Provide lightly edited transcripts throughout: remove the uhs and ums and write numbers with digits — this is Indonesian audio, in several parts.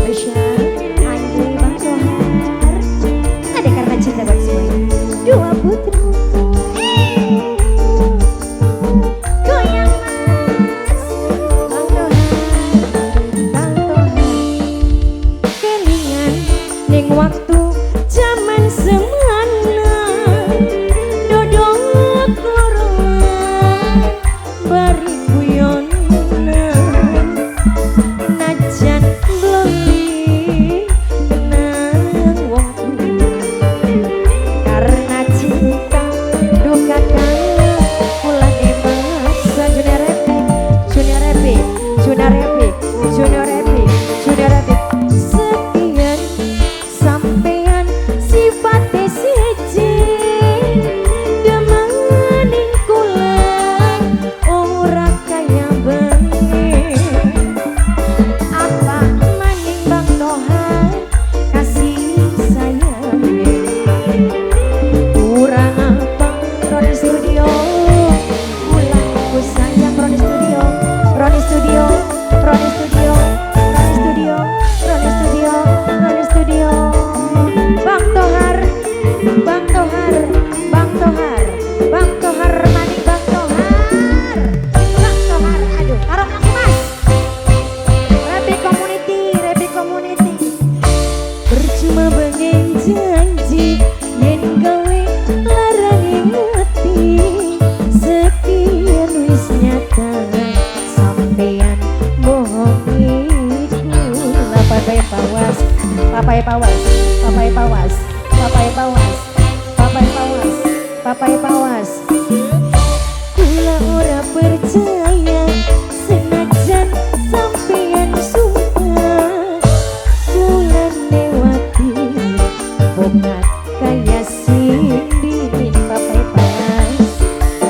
Marsha, Andri, Bang Sohar. Ada karena cinta buat semuanya. Dua putra. Goyang mas, Bang Tohar, Bang Tohar. Kelingan ning waktu zaman semana, dodong loroan bari guyona, najan blonti kenang wong tuwa. Karena cinta duka kala kula emaksa. Junior Epic, Junior Epic, Junior Epic, Junior Epic, Junior Epic. Sekian sampean sifatnya siji, demaning kula ora kaya bengi. Apa maning Bang Tohar kasih sayang, kurang apa Roni Studio, kula ku sayang Roni Studio, Roni Studio, Roni Studio, Roni Studio, Roni Studio, Roni Studio. Bang Tohar, Bang Tohar, Bang Tohar, Bang Tohar maning Bang Tohar, Bang Tohar. Aduh, karong aku mas. Rapi community, Rapi community. Percuma bengen janji yen gawe larang ngati, sekian wis nyata sampean bohongiku. Papai pawas, papai pawas, papai pawas, papai pawas, papai pawas, papai pawas. Kula ora percaya senajan sampean sumpah, kula lewati bunga kaya sindin. Papai pawas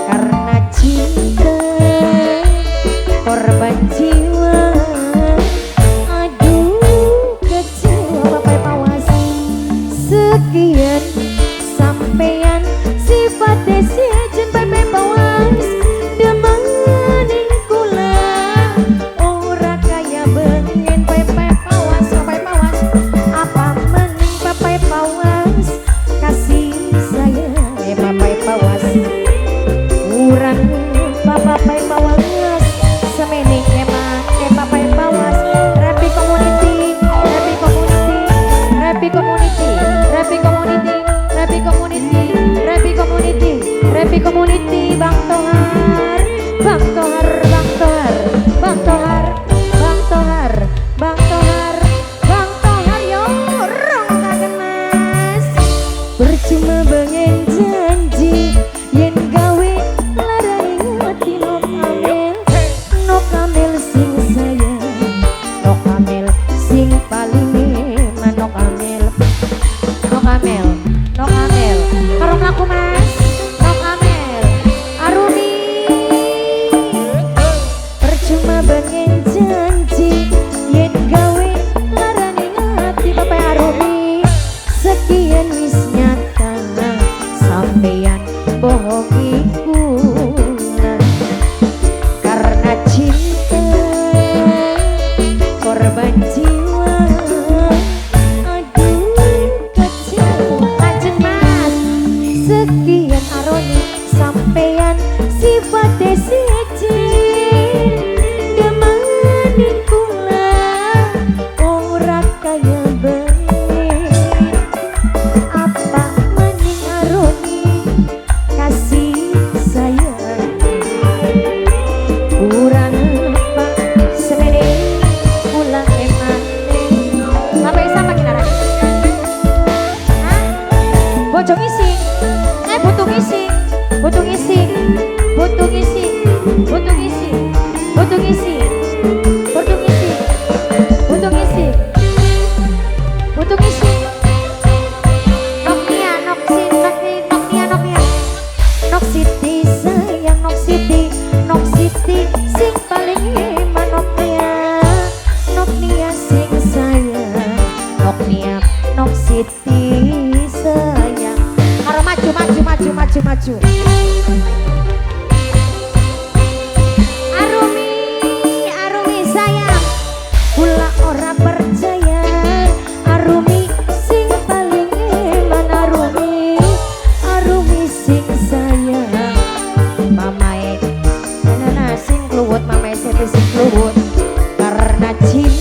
karena cinta korban jiwa. Aduh kecewa papai pawas. Sekian sampean sifatnya sejen papai pawas, demaning kula ora kaya bengen. Papai pawas, papai pawas. Apa mening papai pawas kasih sayang, papai pawas. Kurang papai pawas semening emang papai pawas. Rapi community, Rapi community, Rapi community, Rapi community, Rapi community, Rapi community, Rapi community. Bang Tohar, Bang Tohar, Bang Tohar, Bang Tohar, Bang Tohar, Bang Tohar, Bang Tohar. Yo rong kangen mas. Percuma bengen janji yen gawe larang ngati. Nok amel, nok amel sing sayang, nok amel sing paling eman. Nok amel, nok amel, nok amel. Karong aku mas, nok amel, Arumi. Percuma bengen janji yen gawe larang ngati. Papai Arumi sekian wis nyata sampeyan bohongiku. Karena cinta korban jiwa. Aduh kecewa lanjut mas. Sekian Aroni sampeyan sifatnya siji, demaning kula ora kaya bengi. Apa maning Aroni kasih sayang, kurang apa semening kula emane. Apa isa pakinara? Hah? Bojo ngisi. Butuh ngisi. Butuh ngisi. Butuh ngisi. Butuh ngisi. Butuh ngisi. Butuh ngisi. Butuh ngisi. Butuh ngisi. Noknia, Noksi, Noknia, Noknia. Nok Siti sayang, Nok Siti, Nok Siti sing paling eman. Noknia, Noknia sing sayang, Noknia, Nok Siti sayang. Karo maju, maju, maju, maju, maju. Arumi, Arumi sayang, kula ora percaya karena cinta